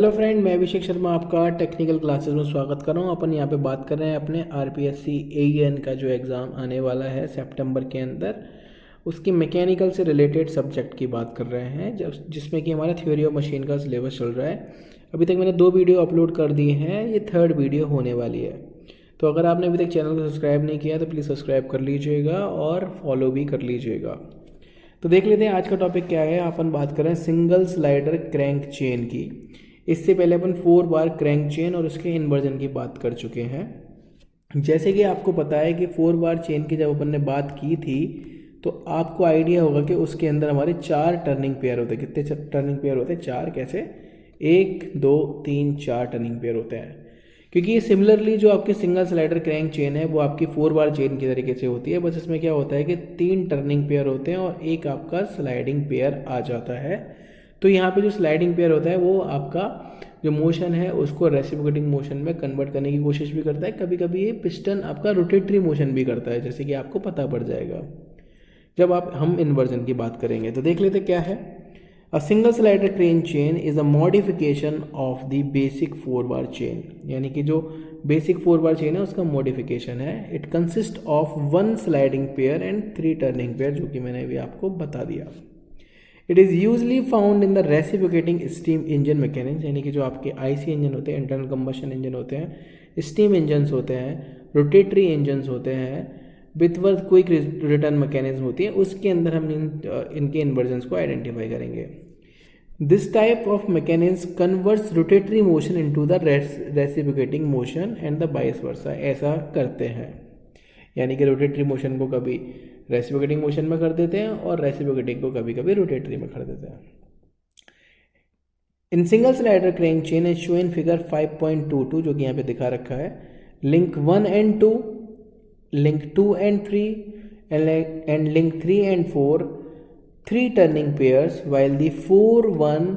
Hello friend, मैं अभिषेक शर्मा आपका technical classes में स्वागत कर रहा हूँ। अपन यहाँ पे बात कर रहे हैं अपने आरपीएससी एईएन का जो एग्ज़ाम आने वाला है सितंबर के अंदर, उसकी मैकेनिकल से रिलेटेड सब्जेक्ट की बात कर रहे हैं, जिसमें कि हमारा थ्योरी ऑफ मशीन का सिलेबस चल रहा है। अभी तक मैंने 2 वीडियो अपलोड कर दिए हैं, ये 3rd वीडियो होने वाली है। तो अगर आपने अभी तक चैनल को सब्सक्राइब नहीं किया तो प्लीज़ सब्सक्राइब कर लीजिएगा और फॉलो भी कर लीजिएगा। तो देख लेते हैं आज का टॉपिक क्या है। अपन बात कर रहे हैं सिंगल स्लाइडर क्रैंक चेन की। इससे पहले अपन 4 बार क्रैंक चेन और उसके इन्वर्जन की बात कर चुके हैं। जैसे कि आपको पता है कि 4 बार चेन की जब अपन ने बात की थी तो आपको आइडिया होगा कि उसके अंदर हमारे 4 टर्निंग पेयर होते हैं। कितने टर्निंग पेयर होते हैं? 4। कैसे? 1 2 3 4 टर्निंग पेयर होते हैं। क्योंकि ये सिमिलरली जो आपकी सिंगल स्लाइडर क्रैंक चेन है वो आपकी 4 बार चेन की तरीके से होती है। बस इसमें क्या होता है कि 3 टर्निंग पेयर होते हैं और एक आपका स्लाइडिंग पेयर आ जाता है। तो यहाँ पे जो स्लाइडिंग पेयर होता है वो आपका जो मोशन है उसको रेसिप्रोकेटिंग मोशन में कन्वर्ट करने की कोशिश भी करता है। कभी कभी ये पिस्टन आपका रोटेटरी मोशन भी करता है, जैसे कि आपको पता पड़ जाएगा जब हम इन्वर्जन की बात करेंगे। तो देख लेते क्या है। A single slider crank chain is a modification of the basic 4 bar chain, यानी कि जो बेसिक 4 बार चेन है उसका मॉडिफिकेशन है। It consist of 1 sliding pair and 3 turning pair, जो कि मैंने अभी आपको बता दिया। It is usually found in the reciprocating steam engine mechanism, यानी कि जो आपके आईसी इंजन होते हैं, इंटरनल कंबशन इंजन होते हैं, स्टीम इंजन्स होते हैं, रोटेटरी इंजन्स होते हैं, विथवर्थ क्विक रिटर्न मैकेनिज्म होती है, उसके अंदर हम इनके इन्वर्जन्स को आइडेंटिफाई करेंगे। This type of mechanism converts rotatory motion into the reciprocating motion and the vice versa. ऐसा करते हैं, यानी कि रोटेटरी मोशन को कभी रेसिप्रोकेटिंग मोशन में कर देते हैं और रेसिप्रोकेटिंग को कभी कभी रोटेटरी में कर देते हैं। In single slider crank chain as show in figure 5.22, जो कि यहाँ पे दिखा रखा है, link 1 and 2, link 2 and 3 and link 3 and 4, 3 turning pairs while the 4 1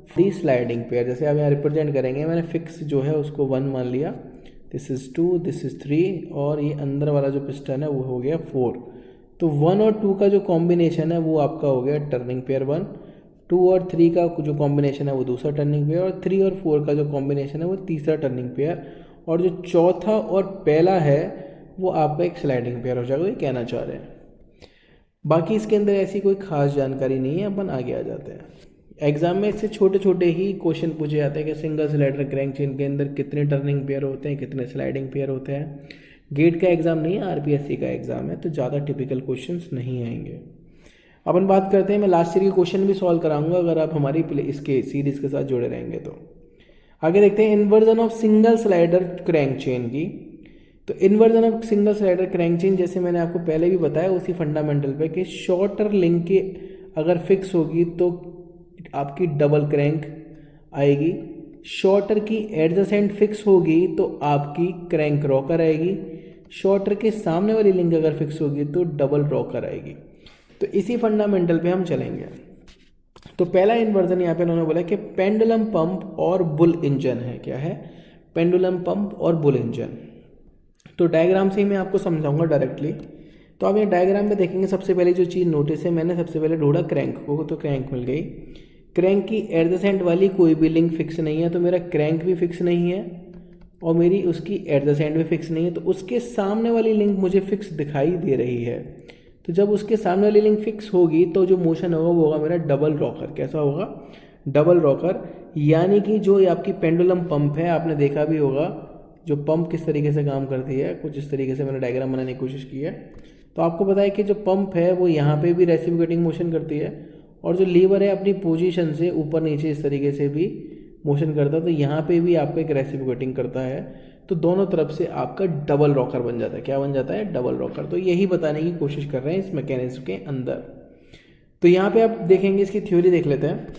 free sliding pair. जैसे आप यहाँ रिप्रेजेंट करेंगे, मैंने फिक्स जो है उसको 1 मान लिया, दिस इज 2, दिस इज 3 और ये अंदर वाला जो पिस्टन है वो हो गया 4। तो 1 और 2 का जो कॉम्बिनेशन है वो आपका हो गया टर्निंग पेयर 1, 2 और 3 का जो कॉम्बिनेशन है वो दूसरा टर्निंग पेयर, और 3 और 4 का जो कॉम्बिनेशन है वो तीसरा टर्निंग पेयर, और जो चौथा और पहला है वो आपका एक स्लाइडिंग पेयर हो जाएगा। ये कहना चाह रहे हैं। बाकी इसके अंदर ऐसी कोई खास जानकारी नहीं है, अपन आगे आ जाते हैं। एग्जाम में इससे छोटे छोटे ही क्वेश्चन पूछे जाते हैं कि सिंगल स्लाइडर क्रैंक चेन के अंदर कितने टर्निंग पेयर होते हैं, कितने स्लाइडिंग पेयर होते हैं। गेट का एग्जाम नहीं है, आरपीएससी का एग्जाम है, तो ज़्यादा टिपिकल क्वेश्चंस नहीं आएंगे। अपन बात करते हैं, मैं लास्ट ईयर के क्वेश्चन भी सॉल्व कराऊंगा अगर आप हमारी इसके सीरीज के साथ जुड़े रहेंगे तो। आगे देखते हैं inversion of single slider crank chain की। तो inversion of single slider crank chain, जैसे मैंने आपको पहले भी बताया उसी फंडामेंटल पे, कि शॉर्टर लिंक के अगर फिक्स होगी तो आपकी डबल क्रैंक आएगी, शॉर्टर की एडजेसेंट फिक्स होगी तो आपकी क्रैंक रॉकर आएगी, शॉर्टर के सामने वाली लिंक अगर फिक्स होगी तो डबल रॉकर आएगी। तो इसी फंडामेंटल पे हम चलेंगे। तो पहला इन्वर्जन यहाँ पे उन्होंने बोला कि पेंडुलम पंप और बुल इंजन है। क्या है? पेंडुलम पंप और बुल इंजन। तो डायग्राम से ही मैं आपको समझाऊंगा डायरेक्टली। तो आप ये डायग्राम में देखेंगे, सबसे पहले जो चीज़ नोटिस है, मैंने सबसे पहले ढूंढा क्रैंक को, तो क्रैंक मिल गई। क्रैंक की एडजेसेंट वाली कोई भी लिंक फिक्स नहीं है, तो मेरा क्रैंक भी फिक्स नहीं है और मेरी उसकी एडजेसेंट भी फिक्स नहीं है। तो उसके सामने वाली लिंक मुझे फिक्स दिखाई दे रही है। तो जब उसके सामने वाली लिंक फिक्स होगी तो जो मोशन होगा वो होगा मेरा डबल रॉकर। कैसा होगा? Double rocker. यानी कि जो आपकी पेंडुलम पंप है, आपने देखा भी होगा जो पंप किस तरीके से काम करती है, कुछ इस तरीके से मैंने डायग्राम बनाने की कोशिश की है। तो आपको पता है कि जो पंप है वो यहाँ पे भी रेसिप्रोकेटिंग मोशन करती है, और जो लीवर है अपनी पोजीशन से ऊपर नीचे इस तरीके से भी मोशन करता है। तो यहाँ पे भी आपका एक रेसिप्रोकेटिंग करता है। तो दोनों तरफ से आपका डबल रॉकर बन जाता है। क्या बन जाता है? Double rocker. तो यही बताने की कोशिश कर रहे हैं इस मैकेनिज्म के अंदर। तो यहाँ पे आप देखेंगे, इसकी थ्योरी देख लेते हैं।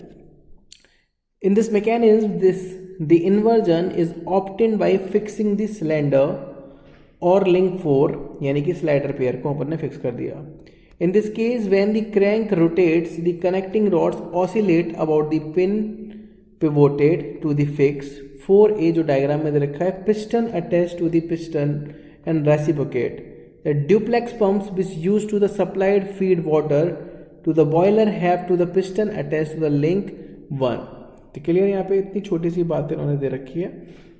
इन this mechanism the inversion is obtained by fixing the cylinder और लिंक 4, यानी कि स्लाइडर पेयर को अपन ने फिक्स कर दिया। In this case when the crank rotates the connecting rods oscillate about the pin pivoted to the fix 4A, जो diagram में दे रखा है, piston attach to the piston and reciprocate. The duplex pumps which use to the supplied feed water to the boiler have to the piston attach to the link 1। तो clear, यहाँ पे इतनी छोटी सी बात इन्होंने दे रखी है,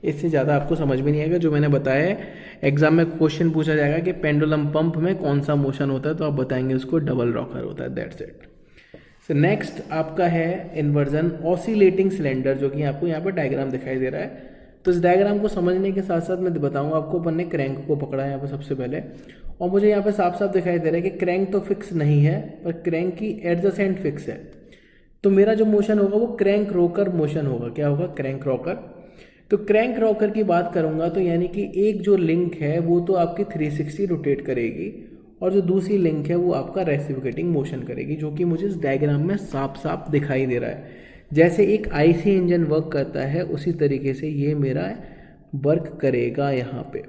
इससे ज़्यादा आपको समझ में नहीं आएगा। जो मैंने बताया है एग्जाम में क्वेश्चन पूछा जाएगा कि पेंडुलम पंप में कौन सा मोशन होता है, तो आप बताएंगे उसको डबल रॉकर होता है, दैट्स इट। सो नेक्स्ट आपका है इन्वर्जन ऑसिलेटिंग सिलेंडर, जो कि आपको यहाँ पर डायग्राम दिखाई दे रहा है। तो इस डायग्राम को समझने के साथ साथ मैं बताऊंगा आपको, अपन ने क्रैंक को पकड़ा है यहाँ पर सबसे पहले, और मुझे यहाँ पे साफ साफ दिखाई दे रहा है कि क्रैंक तो फिक्स नहीं है पर क्रैंक की एडजेसेंट फिक्स है। तो मेरा जो मोशन होगा वो क्रैंक रॉकर मोशन होगा। क्या होगा? Crank rocker. तो क्रैंक रॉकर की बात करूंगा तो यानी कि एक जो लिंक है वो तो आपकी 360 रोटेट करेगी, और जो दूसरी लिंक है वो आपका रेसिप्रोकेटिंग मोशन करेगी, जो कि मुझे इस डायग्राम में साफ साफ दिखाई दे रहा है। जैसे एक आईसी इंजन वर्क करता है उसी तरीके से ये मेरा वर्क करेगा यहाँ पे।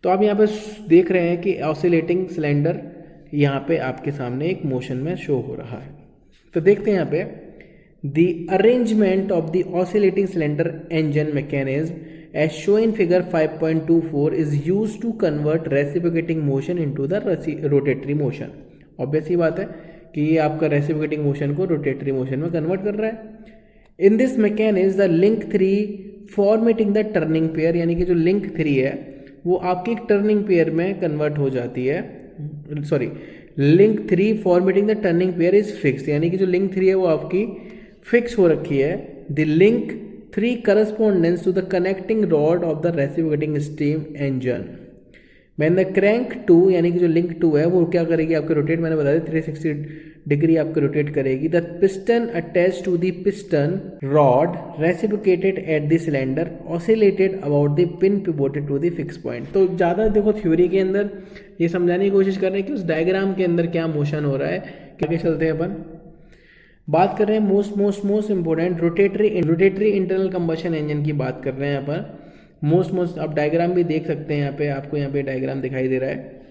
तो आप यहाँ पे देख रहे हैं कि ऑसिलेटिंग सिलेंडर यहाँ पे आपके सामने एक मोशन में शो हो रहा है। तो देखते हैं यहाँ पे, the arrangement of the oscillating cylinder engine mechanism as show in figure 5.24 is use to convert reciprocating motion into the rotary motion. Obvious ही बात है कि ये आपका रेसिप्रोकेटिंग मोशन को रोटेटरी मोशन में कन्वर्ट कर रहा है। In this mechanism the link 3 formatting the turning pair, यानी कि जो लिंक 3 है वो आपकी एक टर्निंग पेयर में कन्वर्ट हो जाती है। Sorry, link 3 formatting the turning pair is fix, यानी कि जो लिंक 3 है वो आपकी फिक्स हो रखी है। The link 3 correspondence to the connecting rod of the reciprocating steam engine. Man the crank 2, यानी कि जो लिंक 2 है वो क्या करेगी आपके रोटेट, मैंने बताया 360 डिग्री आपके रोटेट करेगी। The piston attach to the piston rod reciprocated at the cylinder oscillated about the pin pivoted to the fix point. तो ज़्यादा देखो थ्योरी के अंदर ये समझाने की कोशिश कर रहे हैं कि उस डायग्राम के अंदर क्या मोशन हो रहा है। क्या चलते हैं अपन, बात कर रहे हैं most important rotatory internal combustion engine की बात कर रहे हैं यहाँ पर। मोस्ट आप डायग्राम भी देख सकते हैं यहाँ पे, आपको यहाँ पे डायग्राम दिखाई दे रहा है।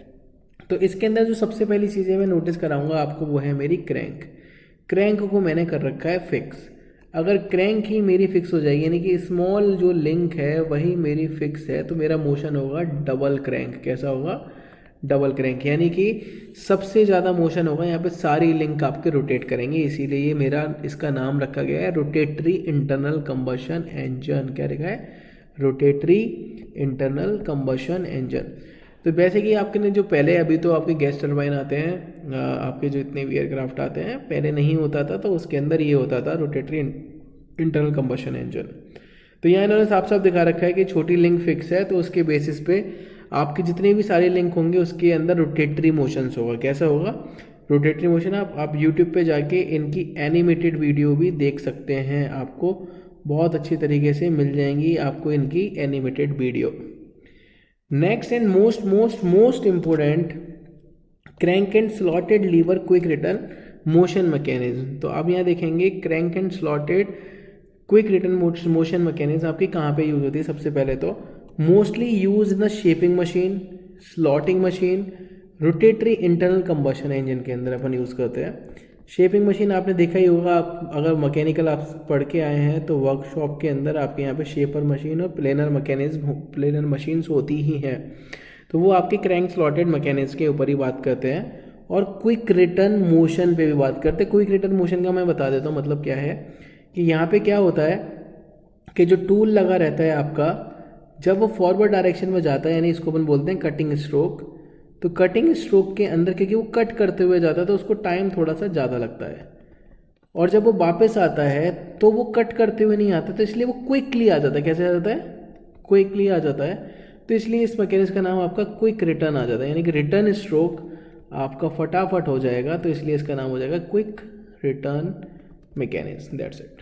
तो इसके अंदर जो सबसे पहली चीज़ें मैं नोटिस कराऊंगा आपको वो है मेरी क्रैंक को मैंने कर रखा है फिक्स। अगर क्रैंक ही मेरी फिक्स हो जाएगी, यानी कि स्मॉल जो लिंक है वही मेरी फिक्स है, तो मेरा मोशन होगा डबल क्रैंक। कैसा होगा? डबल क्रैंक, यानी कि सबसे ज़्यादा मोशन होगा यहाँ पे, सारी लिंक आपके रोटेट करेंगे, इसीलिए ये मेरा इसका नाम रखा गया है रोटेटरी इंटरनल कंबशन इंजन। क्या लिखा है? Rotatory internal combustion engine. तो वैसे कि आपके ने जो पहले, अभी तो आपके गैस टरबाइन आते हैं, आपके जो इतने भी एयरक्राफ्ट आते हैं, पहले नहीं होता था, तो उसके अंदर ये होता था रोटेटरी इंटरनल कंबशन इंजन। तो यहाँ इन्होंने साफ साफ दिखा रखा है कि छोटी लिंक फिक्स है, तो उसके बेसिस पे आपके जितने भी सारे लिंक होंगे उसके अंदर रोटेटरी मोशंस होगा। कैसा होगा? Rotatory motion. आप यूट्यूब पे जाके इनकी एनिमेटेड वीडियो भी देख सकते हैं, आपको बहुत अच्छी तरीके से मिल जाएंगी आपको इनकी animated video. Next and most important, crank and slotted lever quick return motion mechanism. तो आप यहाँ देखेंगे crank and slotted quick return motion mechanism आपकी कहाँ पे यूज होती है? सबसे पहले तो mostly use in the shaping machine, slotting machine, rotatory internal combustion engine के अंदर अपन यूज़ करते हैं। शेपिंग मशीन आपने देखा ही होगा, आप अगर मैकेनिकल आप पढ़ के आए हैं तो वर्कशॉप के अंदर आपके यहाँ पे शेपर मशीन और प्लेनर मशीन्स होती ही हैं, तो वो आपके क्रैंक स्लॉटेड मैकेनिज्म के ऊपर ही बात करते हैं। और क्विक रिटर्न मोशन पे भी बात करते हैं। क्विक रिटर्न मोशन का मैं बता देता हूँ मतलब क्या है, कि यहाँ पे क्या होता है कि जो टूल लगा रहता है आपका, जब वो फॉरवर्ड डायरेक्शन में जाता है, यानी इसको अपन बोलते हैं कटिंग स्ट्रोक, तो कटिंग स्ट्रोक के अंदर क्योंकि वो कट करते हुए जाता है तो उसको टाइम थोड़ा सा ज़्यादा लगता है, और जब वो वापस आता है तो वो कट करते हुए नहीं आता, तो इसलिए वो क्विकली आ जाता है। कैसे आ जाता है? क्विकली आ जाता है। तो इसलिए इस मैकेनिज्म का नाम आपका क्विक रिटर्न आ जाता है, यानी कि रिटर्न स्ट्रोक आपका फटाफट हो जाएगा, तो इसलिए इसका नाम हो जाएगा quick return mechanism. That's it.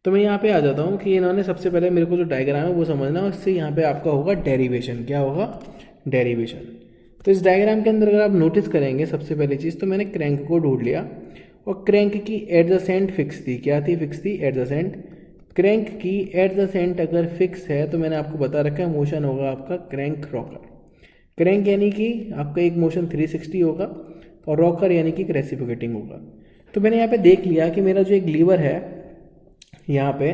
तो मैं यहाँ पे आ जाता हूँ कि इन्होंने सबसे पहले मेरे को जो डायग्राम है वो समझना, उससे यहाँ पे आपका होगा डेरिवेशन। क्या होगा? डेरिवेशन। तो इस डायग्राम के अंदर अगर आप नोटिस करेंगे, सबसे पहली चीज़ तो मैंने क्रैंक को ढूंढ लिया, और क्रैंक की एडजेसेंट फिक्स थी। क्या थी? फिक्स थी एडजेसेंट। क्रैंक की एडजेसेंट अगर फिक्स है तो मैंने आपको बता रखा है मोशन होगा आपका क्रैंक रॉकर। क्रैंक यानी कि आपका एक मोशन 360 होगा, और रॉकर यानी कि रेसिप्रोकेटिंग होगा। तो मैंने यहाँ पे देख लिया कि मेरा जो एक लीवर है यहाँ पे,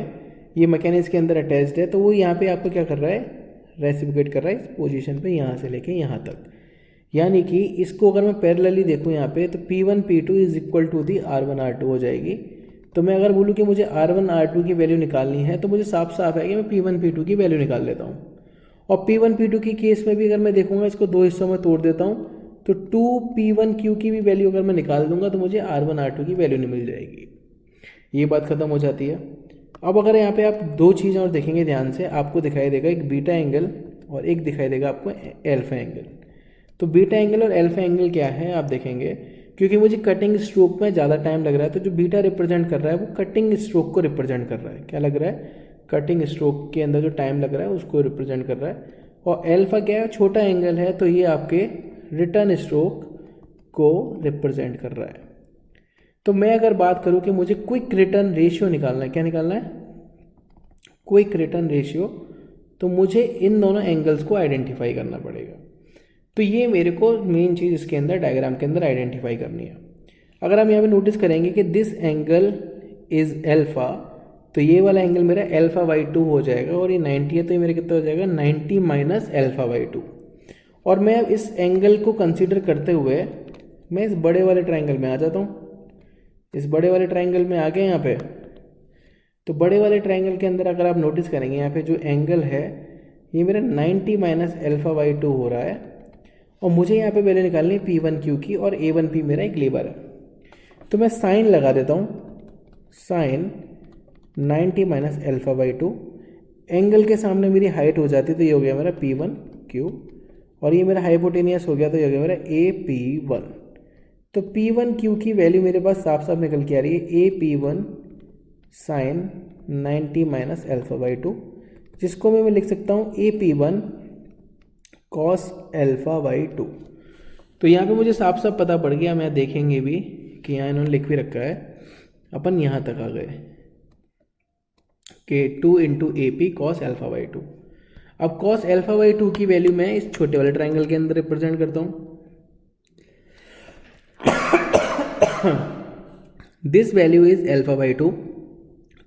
ये मैकेनिज्म के अंदर अटैच्ड है, तो वो यहाँ पे आपको क्या कर रहा है? रेसिप्रोकेट कर रहा है इस पोजीशन पे, यहाँ से लेके यहाँ तक। यानी कि इसको अगर मैं पैरेलली देखूँ यहाँ पे, तो P1 P2 is equal to the R1 R2 हो जाएगी। तो मैं अगर बोलूँ कि मुझे R1 R2 की वैल्यू निकालनी है तो मुझे साफ साफ है कि मैं P1 P2 की वैल्यू निकाल लेता हूँ। और P1 P2 की केस में भी अगर मैं देखूँगा, इसको दो हिस्सों में तोड़ देता हूँ, तो 2P1Q की भी वैल्यू अगर मैं निकाल दूंगा तो मुझे R1 R2 की वैल्यू नहीं मिल जाएगी। ये बात खत्म हो जाती है। अब अगर यहाँ पे आप दो चीज़ें और देखेंगे ध्यान से, आपको दिखाई देगा एक बीटा एंगल और एक दिखाई देगा आपको एल्फा एंगल। तो बीटा एंगल और एल्फा एंगल क्या है आप देखेंगे, क्योंकि मुझे कटिंग स्ट्रोक में ज़्यादा टाइम लग रहा है तो जो बीटा रिप्रेजेंट कर रहा है वो कटिंग स्ट्रोक को रिप्रेजेंट कर रहा है। क्या लग रहा है? कटिंग स्ट्रोक के अंदर जो टाइम लग रहा है उसको रिप्रेजेंट कर रहा है। और एल्फा क्या है? छोटा एंगल है, तो ये आपके रिटर्न स्ट्रोक को रिप्रेजेंट कर रहा है। तो मैं अगर बात करूं कि मुझे क्विक रिटर्न रेशियो निकालना है, क्या निकालना है? Quick return ratio. तो मुझे इन दोनों एंगल्स को आइडेंटिफाई करना पड़ेगा। तो ये मेरे को मेन चीज़ इसके अंदर डायग्राम के अंदर आइडेंटिफाई करनी है। अगर हम यहाँ पे नोटिस करेंगे कि दिस एंगल इज एल्फा, तो ये वाला एंगल मेरा एल्फा बाई 2 हो जाएगा और ये 90 है तो ये मेरा कितना हो जाएगा? 90 माइनस एल्फा बाई 2। और मैं अब इस एंगल को कंसीडर करते हुए मैं इस बड़े वाले ट्राइंगल में आ जाता हूँ। इस बड़े वाले ट्राइंगल में आ गए यहाँ पे। तो बड़े वाले ट्राइंगल के अंदर अगर आप नोटिस करेंगे यहाँ पे जो एंगल है ये मेरा 90 माइनस एल्फा बाई 2 हो रहा है। और मुझे यहाँ पे वैल्यू निकालनी है P1Q की, और A1P मेरा एक लेबर है। तो मैं साइन लगा देता हूँ, sine 90 minus alpha by 2। Angle के सामने मेरी हाइट हो जाती है तो ये हो गया मेरा P1Q, और ये मेरा हाइपोटेनियस हो गया तो ये हो गया मेरा AP1। तो P1Q की वैल्यू मेरे पास साफ साफ निकल के आ रही है AP1 sign 90 minus alpha by 2, जिसको मैं लिख सकता हूँ AP1 कॉस एल्फा बाई 2। तो यहाँ पे मुझे साफ साफ पता पड़ गया, मैं देखेंगे भी कि यहाँ इन्होंने लिख भी रखा है, अपन यहाँ तक आ गए कि 2 into AP cos alpha by 2। अब कॉस एल्फा बाई 2 की वैल्यू मैं इस छोटे वाले ट्राइंगल के अंदर रिप्रेजेंट करता हूँ। This value is alpha by 2,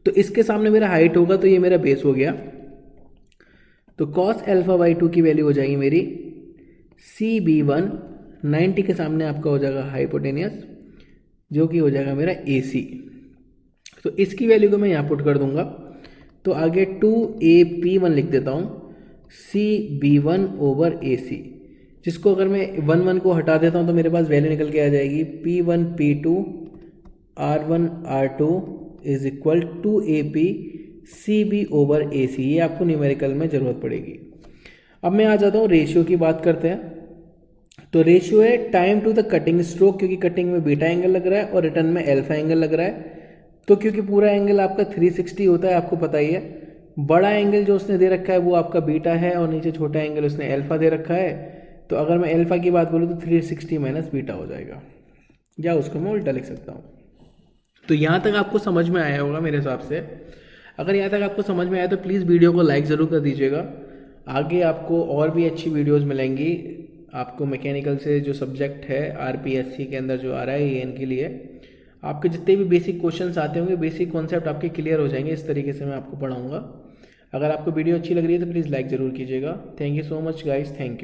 तो इसके सामने मेरा हाइट होगा तो ये मेरा बेस हो गया। तो कॉस एल्फा बाई 2 की वैल्यू हो जाएगी मेरी CB1, 90 के सामने आपका हो जाएगा हाइपोटेनियस, जो कि हो जाएगा मेरा AC। तो इसकी वैल्यू को मैं यहाँ पुट कर दूंगा, तो आगे 2AP1 लिख देता हूँ CB1 ओवर AC, जिसको अगर मैं 1 को हटा देता हूँ तो मेरे पास वैल्यू निकल के आ जाएगी P1 P2 R1 R2 is equal 2AP CB over AC। ये आपको न्यूमेरिकल में ज़रूरत पड़ेगी। अब मैं आ जाता हूँ रेशियो की बात करते हैं। तो रेशियो है time to the cutting stroke, क्योंकि कटिंग में बीटा एंगल लग रहा है और रिटर्न में एल्फा एंगल लग रहा है। तो क्योंकि पूरा एंगल आपका 360 होता है, आपको पता ही है। बड़ा एंगल जो उसने दे रखा है वो आपका बीटा है और नीचे छोटा एंगल उसने एल्फा दे रखा है। तो अगर मैं एल्फा की बात बोलूँ तो 360 माइनस बीटा हो जाएगा, या उसको मैं उल्टा लिख सकता हूँ। तो यहाँ तक आपको समझ में आया होगा मेरे हिसाब से। अगर यहाँ तक आपको समझ में आया तो प्लीज़ वीडियो को लाइक ज़रूर कर दीजिएगा। आगे आपको और भी अच्छी वीडियोस मिलेंगी। आपको मैकेनिकल से जो सब्जेक्ट है RPSC के अंदर जो आ रहा है AN के लिए, आपके जितने भी बेसिक क्वेश्चंस आते होंगे, बेसिक कॉन्सेप्ट आपके क्लियर हो जाएंगे। इस तरीके से मैं आपको पढ़ाऊँगा। अगर आपको वीडियो अच्छी लग रही है तो प्लीज़ लाइक ज़रूर कीजिएगा। Thank you so much guys, thank you.